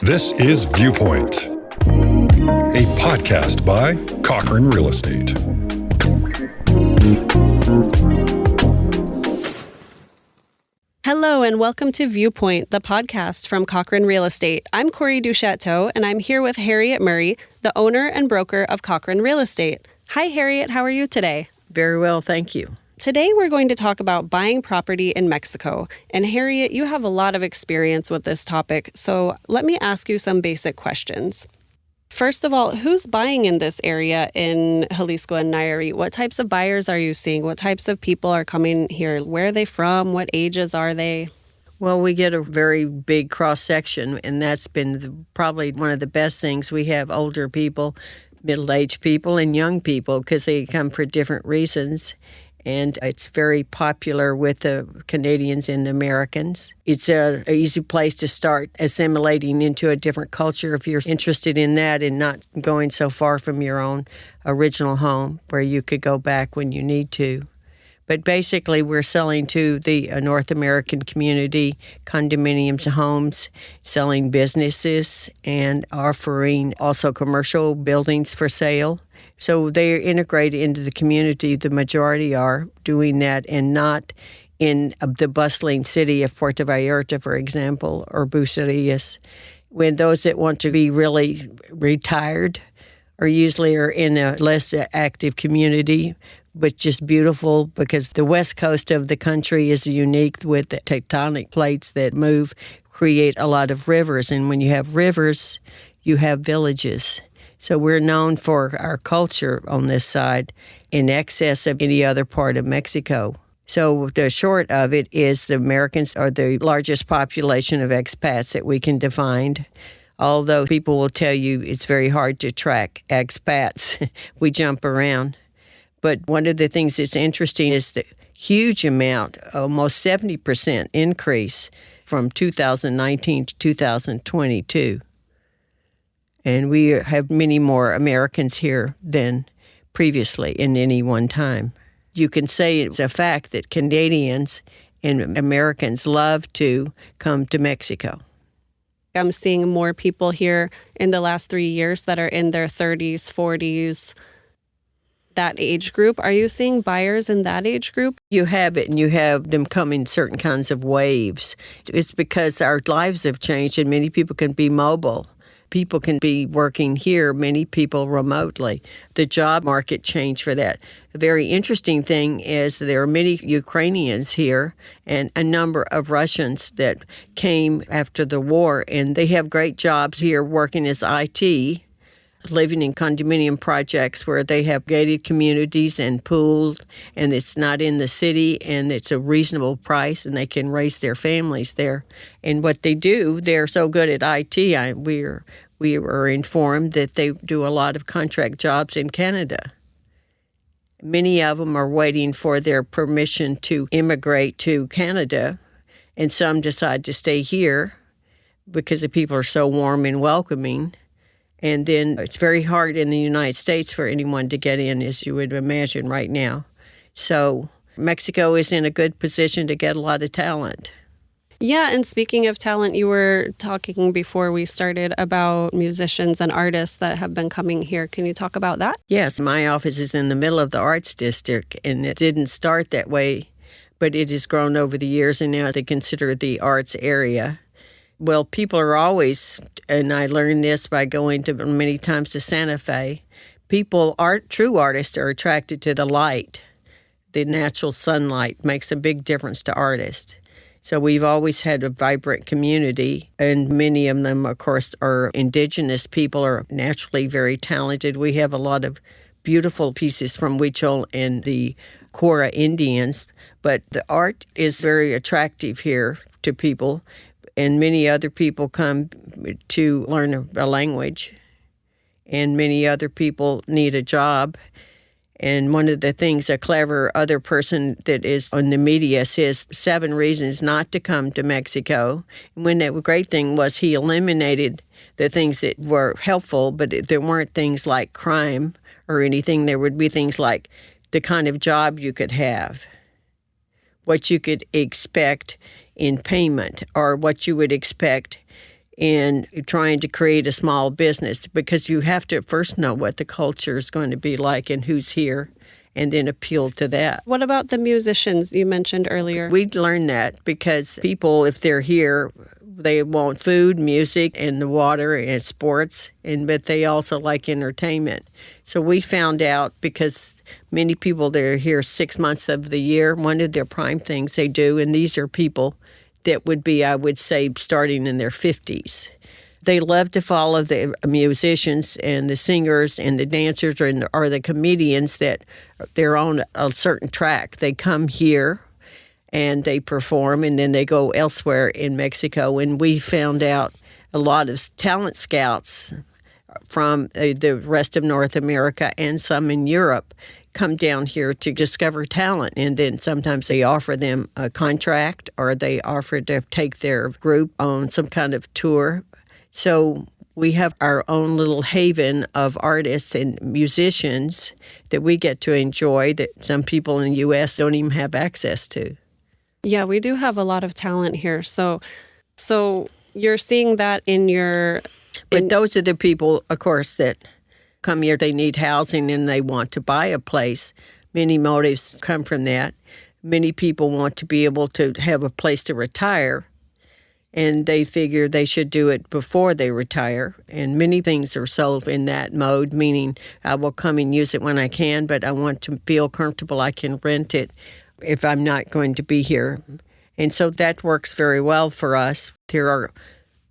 This is Viewpoint, a podcast by Cochrane Real Estate. Hello and welcome to Viewpoint, the podcast from Cochrane Real Estate. I'm Corey Duchateau and I'm here with Harriet Murray, the owner and broker of Cochrane Real Estate. Hi Harriet, how are you today? Very well, thank you. Today we're going to talk about buying property in Mexico. And Harriet, you have a lot of experience with this topic, so let me ask you some basic questions. First of all, who's buying in this area in Jalisco and Nayarit? What types of buyers are you seeing? What types of people are coming here? Where are they from? What ages are they? Well, we get a very big cross-section, and that's been probably one of the best things. We have older people, middle-aged people, and young people because they come for different reasons. And it's very popular with the Canadians and the Americans. It's an easy place to start assimilating into a different culture if you're interested in that and not going so far from your own original home where you could go back when you need to. But basically, we're selling to the North American community, condominiums, homes, selling businesses, and offering also commercial buildings for sale. So they're integrated into the community. The majority are doing that and not in the bustling city of Puerto Vallarta, for example, or Bucerías. When those that want to be really retired are usually in a less active community, but just beautiful because the west coast of the country is unique with the tectonic plates that move, create a lot of rivers. And when you have rivers, you have villages. So we're known for our culture on this side in excess of any other part of Mexico. So the short of it is the Americans are the largest population of expats that we can define. Although people will tell you it's very hard to track expats. We jump around. But one of the things that's interesting is the huge amount, almost 70% increase from 2019 to 2022. And we have many more Americans here than previously in any one time. You can say it's a fact that Canadians and Americans love to come to Mexico. I'm seeing more people here in the last 3 years that are in their 30s, 40s, that age group. Are you seeing buyers in that age group? You have it, and you have them come in certain kinds of waves. It's because our lives have changed, and many people can be mobile. People can be working here, many people remotely. The job market changed for that. A very interesting thing is there are many Ukrainians here and a number of Russians that came after the war, and they have great jobs here working as IT, living in condominium projects where they have gated communities and pools, and it's not in the city, and it's a reasonable price, and they can raise their families there. And what they do, they're so good at IT, we were informed that they do a lot of contract jobs in Canada. Many of them are waiting for their permission to immigrate to Canada, and some decide to stay here because the people are so warm and welcoming. And then it's very hard in the United States for anyone to get in, as you would imagine right now. So Mexico is in a good position to get a lot of talent. Yeah, and speaking of talent, you were talking before we started about musicians and artists that have been coming here. Can you talk about that? Yes, my office is in the middle of the arts district, and it didn't start that way, but it has grown over the years, and now they consider it the arts area. Well, people are always, and I learned this by going to many times to Santa Fe, true artists are attracted to the light. The natural sunlight makes a big difference to artists. So we've always had a vibrant community, and many of them, of course, are indigenous people, are naturally very talented. We have a lot of beautiful pieces from Huichol and the Cora Indians, but the art is very attractive here to people. And many other people come to learn a language, and many other people need a job. And one of the things a clever other person that is on the media says 7 reasons not to come to Mexico. And when the great thing was he eliminated the things that were helpful, but there weren't things like crime or anything. There would be things like the kind of job you could have, what you could expect in payment, or what you would expect in trying to create a small business, because you have to first know what the culture is going to be like and who's here, and then appeal to that. What about the musicians you mentioned earlier? We'd learn that because people, if they're here, they want food, music, and the water and sports, but they also like entertainment. So we found out, because many people that are here 6 months of the year, one of their prime things they do, and these are people that would be, I would say, starting in their 50s. They love to follow the musicians and the singers and the dancers or the comedians that they're on a certain track. They come here and they perform, and then they go elsewhere in Mexico. And we found out a lot of talent scouts from the rest of North America and some in Europe come down here to discover talent. And then sometimes they offer them a contract, or they offer to take their group on some kind of tour. So we have our own little haven of artists and musicians that we get to enjoy that some people in the U.S. don't even have access to. Yeah, we do have a lot of talent here. So you're seeing that in your... But those are the people, of course, that come here. They need housing and they want to buy a place. Many motives come from that. Many people want to be able to have a place to retire, and they figure they should do it before they retire. And many things are sold in that mode, meaning I will come and use it when I can, but I want to feel comfortable I can rent it if I'm not going to be here. And so that works very well for us. There are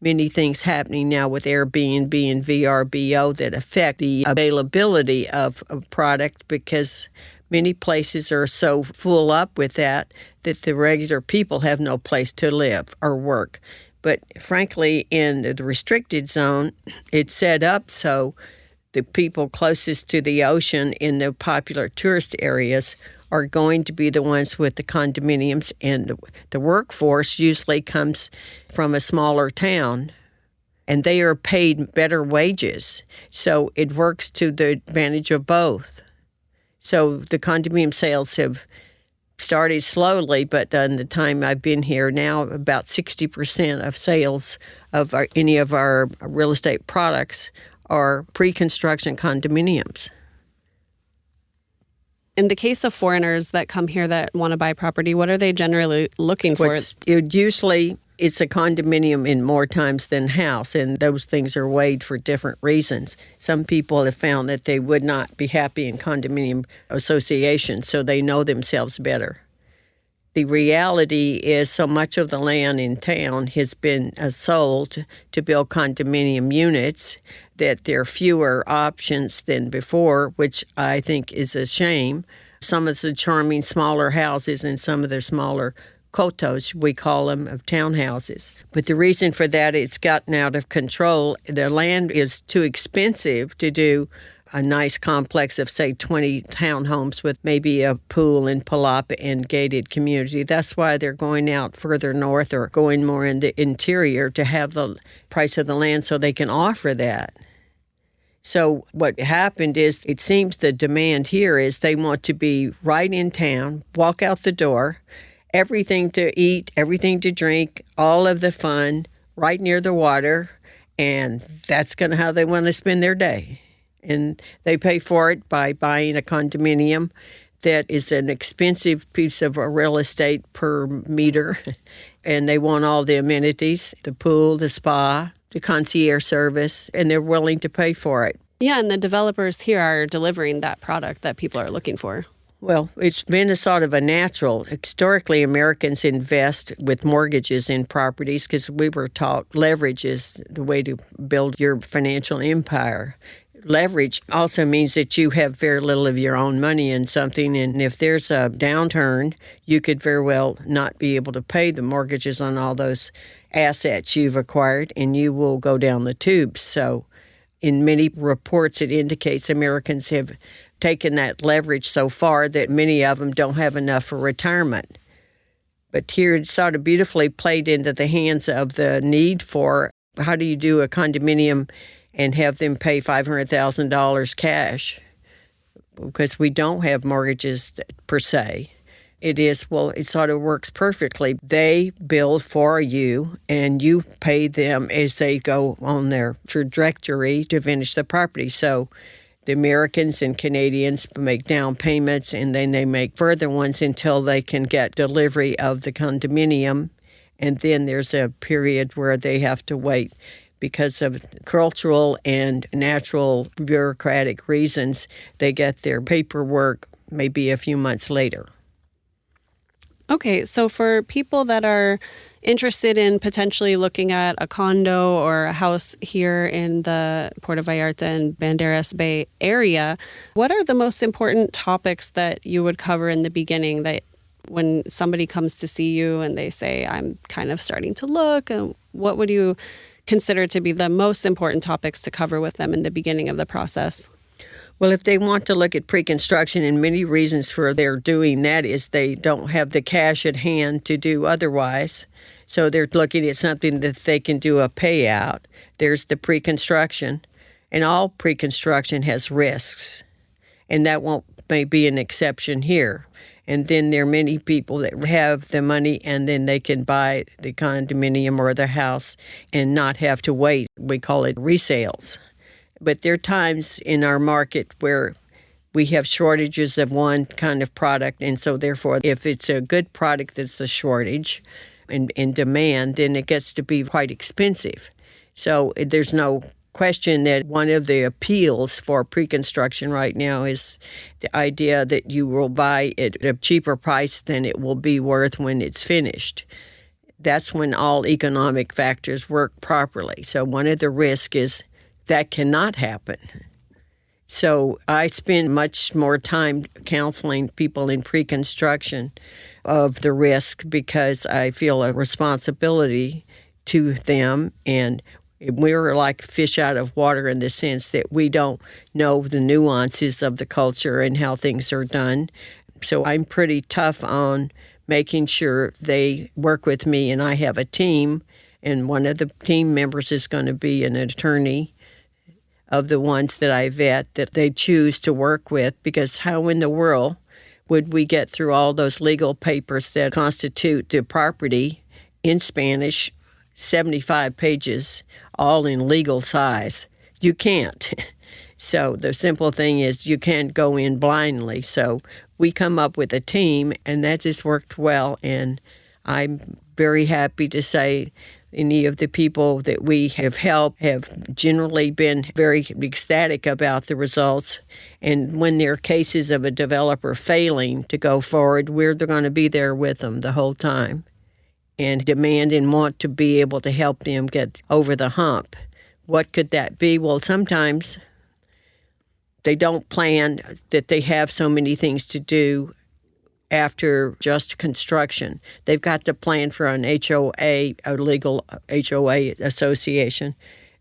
many things happening now with Airbnb and VRBO that affect the availability of a product, because many places are so full up with that the regular people have no place to live or work. But frankly, in the restricted zone, it's set up so the people closest to the ocean in the popular tourist areas are going to be the ones with the condominiums, and the workforce usually comes from a smaller town, and they are paid better wages. So it works to the advantage of both. So the condominium sales have started slowly, but in the time I've been here now, about 60% of sales of any of our real estate products are pre-construction condominiums. In the case of foreigners that come here that want to buy property, what are they generally looking for? Usually it's a condominium in more times than house, and those things are weighed for different reasons. Some people have found that they would not be happy in condominium associations, so they know themselves better. The reality is so much of the land in town has been sold to build condominium units that there are fewer options than before, which I think is a shame. Some of the charming smaller houses and some of the smaller cotos, we call them, of townhouses. But the reason for that, it's gotten out of control. The land is too expensive to do a nice complex of, say, 20 townhomes with maybe a pool and palapa and gated community. That's why they're going out further north or going more in the interior to have the price of the land so they can offer that. So what happened is, it seems the demand here is they want to be right in town, walk out the door, everything to eat, everything to drink, all of the fun, right near the water, and that's kind of how they want to spend their day. And they pay for it by buying a condominium that is an expensive piece of real estate per meter, and they want all the amenities, the pool, the spa, the concierge service, and they're willing to pay for it. Yeah, and the developers here are delivering that product that people are looking for. Well, it's been a sort of a natural. Historically, Americans invest with mortgages in properties because we were taught leverage is the way to build your financial empire. Leverage also means that you have very little of your own money in something, and if there's a downturn, you could very well not be able to pay the mortgages on all those assets you've acquired, and you will go down the tubes. So in many reports, it indicates Americans have taken that leverage so far that many of them don't have enough for retirement. But here it's sort of beautifully played into the hands of the need for how do you do a condominium and have them pay $500,000 cash, because we don't have mortgages per se. It is, well, it sort of works perfectly. They build for you, and you pay them as they go on their trajectory to finish the property. So the Americans and Canadians make down payments, and then they make further ones until they can get delivery of the condominium. And then there's a period where they have to wait because of cultural and natural bureaucratic reasons. They get their paperwork maybe a few months later. Okay, so for people that are interested in potentially looking at a condo or a house here in the Puerto Vallarta and Banderas Bay area, what are the most important topics that you would cover in the beginning, that when somebody comes to see you and they say, I'm kind of starting to look, what would you consider to be the most important topics to cover with them in the beginning of the process? Well, if they want to look at pre-construction, and many reasons for their doing that is they don't have the cash at hand to do otherwise. So they're looking at something that they can do a payout. There's the pre-construction, and all pre-construction has risks, and that may be an exception here. And then there are many people that have the money, and then they can buy the condominium or the house and not have to wait. We call it resales. But there are times in our market where we have shortages of one kind of product, and so therefore if it's a good product that's a shortage and in demand, then it gets to be quite expensive. So there's no question that one of the appeals for pre-construction right now is the idea that you will buy it at a cheaper price than it will be worth when it's finished. That's when all economic factors work properly. So one of the risks is that cannot happen. So I spend much more time counseling people in pre-construction of the risk because I feel a responsibility to them, and we're like fish out of water in the sense that we don't know the nuances of the culture and how things are done. So I'm pretty tough on making sure they work with me, and I have a team, and one of the team members is going to be an attorney of the ones that I vet that they choose to work with, because how in the world would we get through all those legal papers that constitute the property in Spanish, 75 pages, all in legal size? You can't. So the simple thing is you can't go in blindly. So we come up with a team, and that just worked well, and I'm very happy to say any of the people that we have helped have generally been very ecstatic about the results. And when there are cases of a developer failing to go forward, we're going to be there with them the whole time and demand and want to be able to help them get over the hump. What could that be? Well, sometimes they don't plan that they have so many things to do after just construction. They've got to plan for an HOA, a legal HOA association.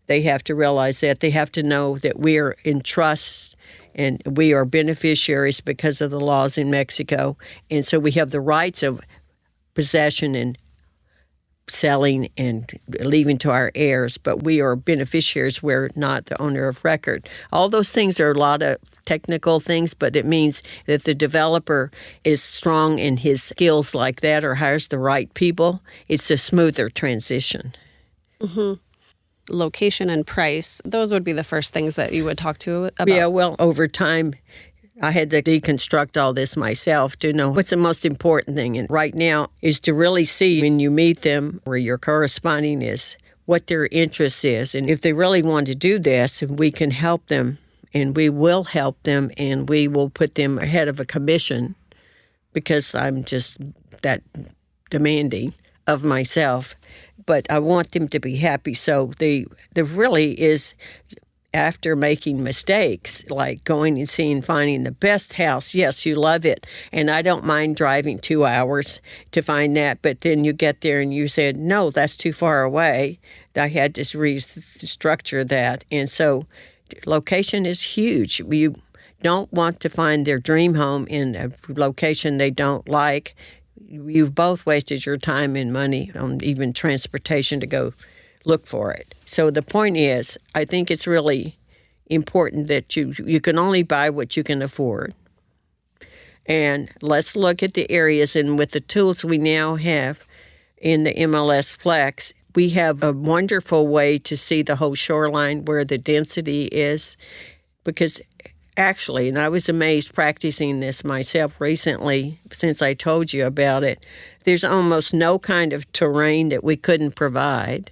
They have to realize that. They have to know that we are in trust and we are beneficiaries because of the laws in Mexico. And so we have the rights of possession and selling and leaving to our heirs, but we are beneficiaries. We're not the owner of record. All those things are a lot of technical things, but it means that the developer is strong in his skills like that or hires the right people. It's a smoother transition. Mm-hmm. Location and price, those would be the first things that you would talk to about. Yeah, well, over time, I had to deconstruct all this myself to know what's the most important thing. And right now is to really see when you meet them where your corresponding is, what their interest is. And if they really want to do this, we can help them, and we will help them, and we will put them ahead of a commission because I'm just that demanding of myself. But I want them to be happy. So there really is, after making mistakes, like going and finding the best house, yes, you love it. And I don't mind driving 2 hours to find that. But then you get there and you said, no, that's too far away. I had to restructure that. And so location is huge. You don't want to find their dream home in a location they don't like. You've both wasted your time and money on even transportation to go look for it. So the point is, I think it's really important that you can only buy what you can afford. And let's look at the areas. And with the tools we now have in the MLS Flex, we have a wonderful way to see the whole shoreline where the density is. Because actually, and I was amazed practicing this myself recently since I told you about it, there's almost no kind of terrain that we couldn't provide.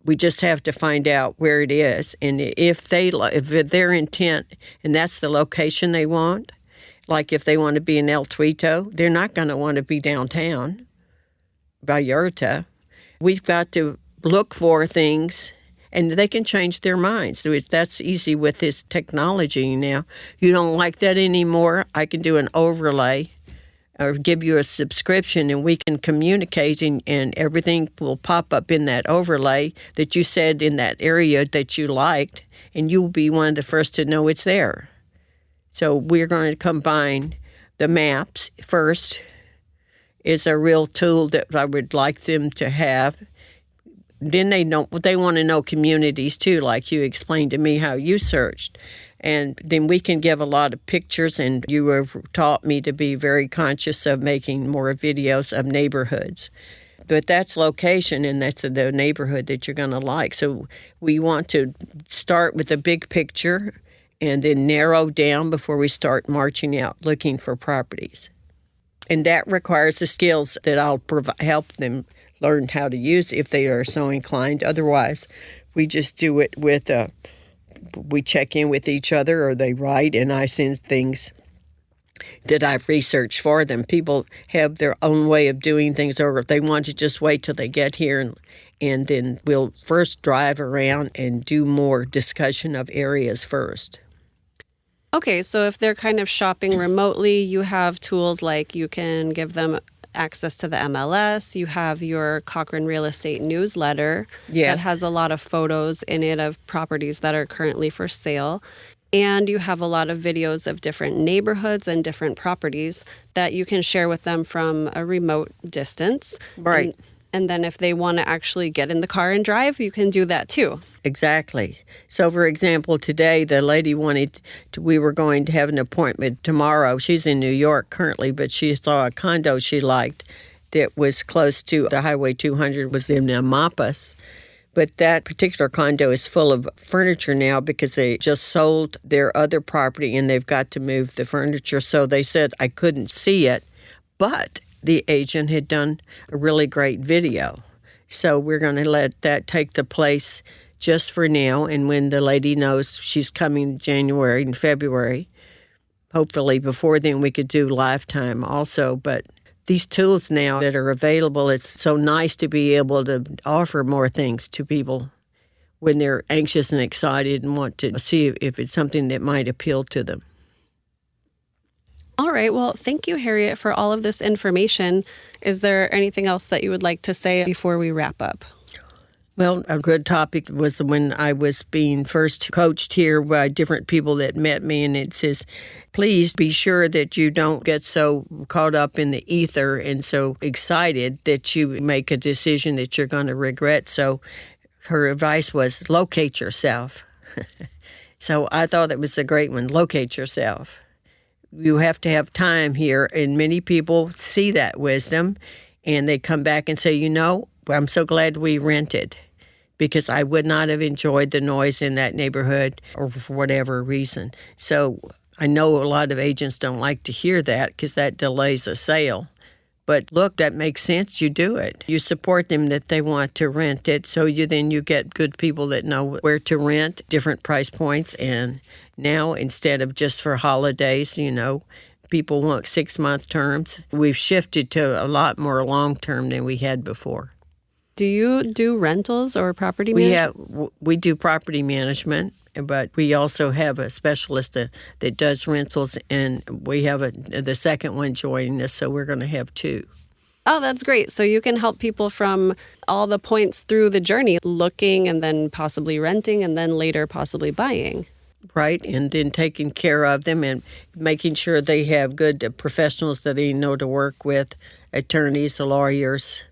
We just have to find out where it is. And if their intent, and that's the location they want, like if they want to be in El Tuito, they're not going to want to be downtown, Vallarta. We've got to look for things, and they can change their minds. That's easy with this technology now. You don't like that anymore, I can do an overlay or give you a subscription, and we can communicate, and everything will pop up in that overlay that you said in that area that you liked, and you'll be one of the first to know it's there. So we're going to combine the maps first is a real tool that I would like them to have. Then they want to know communities too, like you explained to me how you searched. And then we can give a lot of pictures, and you have taught me to be very conscious of making more videos of neighborhoods. But that's location, and that's the neighborhood that you're going to like. So we want to start with a big picture and then narrow down before we start marching out looking for properties. And that requires the skills that I'll help them learn how to use if they are so inclined. Otherwise, we just do it with we check in with each other, or they write, and I send things that I've researched for them. People have their own way of doing things, or if they want to just wait till they get here, and then we'll first drive around and do more discussion of areas first. Okay, so if they're kind of shopping remotely, you have tools like you can give them access to the MLS. You have your Cochrane Real Estate newsletter that has a lot of photos in it of properties that are currently for sale. And you have a lot of videos of different neighborhoods and different properties that you can share with them from a remote distance. Right. And then if they want to actually get in the car and drive, you can do that too. Exactly. So, for example, today the lady we were going to have an appointment tomorrow. She's in New York currently, but she saw a condo she liked that was close to the Highway 200, was in Amapas. But that particular condo is full of furniture now because they just sold their other property and they've got to move the furniture. So they said I couldn't see it, but the agent had done a really great video. So we're going to let that take the place just for now. And when the lady knows she's coming January and February, hopefully before then we could do lifetime also. But these tools now that are available, it's so nice to be able to offer more things to people when they're anxious and excited and want to see if it's something that might appeal to them. All right. Well, thank you, Harriet, for all of this information. Is there anything else that you would like to say before we wrap up? Well, a good topic was when I was being first coached here by different people that met me, and it says, please be sure that you don't get so caught up in the ether and so excited that you make a decision that you're going to regret. So her advice was locate yourself. So I thought it was a great one, locate yourself. You have to have time here, and many people see that wisdom, and they come back and say, you know, I'm so glad we rented because I would not have enjoyed the noise in that neighborhood or for whatever reason. So I know a lot of agents don't like to hear that because that delays a sale. But look, that makes sense. You do it. You support them that they want to rent it. So you get good people that know where to rent, different price points. And now instead of just for holidays, people want 6-month terms. We've shifted to a lot more long-term than we had before. Do you do rentals or property management? We do property management, but we also have a specialist that does rentals, and we have the second one joining us, so we're going to have 2. Oh, that's great. So you can help people from all the points through the journey, looking and then possibly renting and then later possibly buying. Right, and then taking care of them and making sure they have good professionals that they know to work with, attorneys, lawyers,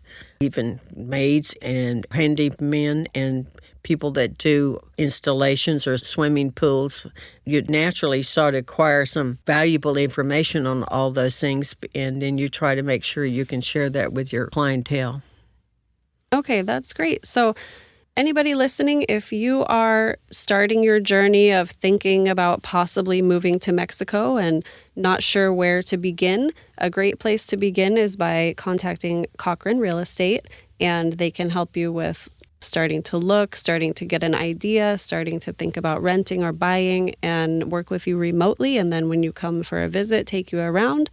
even maids and handymen and people that do installations or swimming pools, you naturally start to acquire some valuable information on all those things, and then you try to make sure you can share that with your clientele. Okay, that's great. So anybody listening, if you are starting your journey of thinking about possibly moving to Mexico and not sure where to begin, a great place to begin is by contacting Cochran Real Estate, and they can help you with starting to look, starting to get an idea, starting to think about renting or buying, and work with you remotely. And then when you come for a visit, take you around.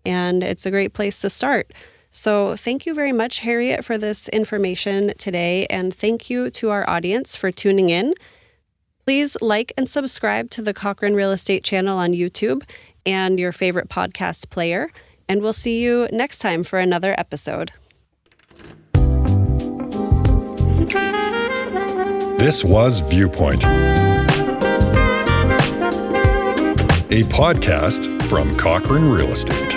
And it's a great place to start. So thank you very much, Harriet, for this information today. And thank you to our audience for tuning in. Please like and subscribe to the Cochran Real Estate channel on YouTube and your favorite podcast player. And we'll see you next time for another episode. This was Viewpoint, a podcast from Cochran Real Estate.